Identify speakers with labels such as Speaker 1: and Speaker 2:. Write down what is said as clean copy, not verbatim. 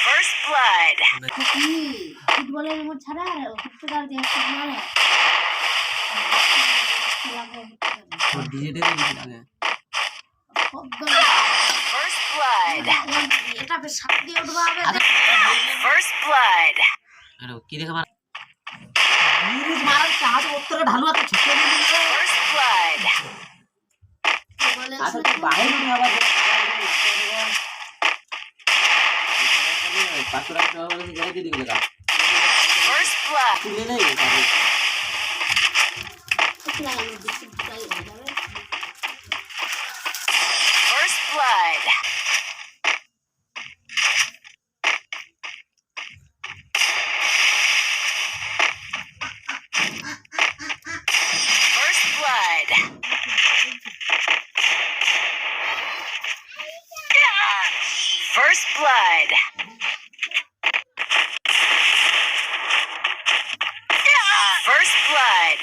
Speaker 1: First blood.
Speaker 2: ফুটবলের remote ছাড়া football দিয়ে খেলা
Speaker 1: First blood.
Speaker 2: এটা বেশ সাপ দিয়ে উঠবো হবে
Speaker 1: First blood.
Speaker 3: কি দেখে মার
Speaker 2: মারার কাজ উত্তরে ঢালু আছে ছোট
Speaker 1: First blood.
Speaker 2: বলে
Speaker 3: আচ্ছা তুই বাইরে নি আবার পাঁচশো টাকা বলে গেলে দিয়ে দিবি টাকা
Speaker 1: First blood.
Speaker 3: তুলে নেই
Speaker 1: First blood. First blood. First blood. First blood.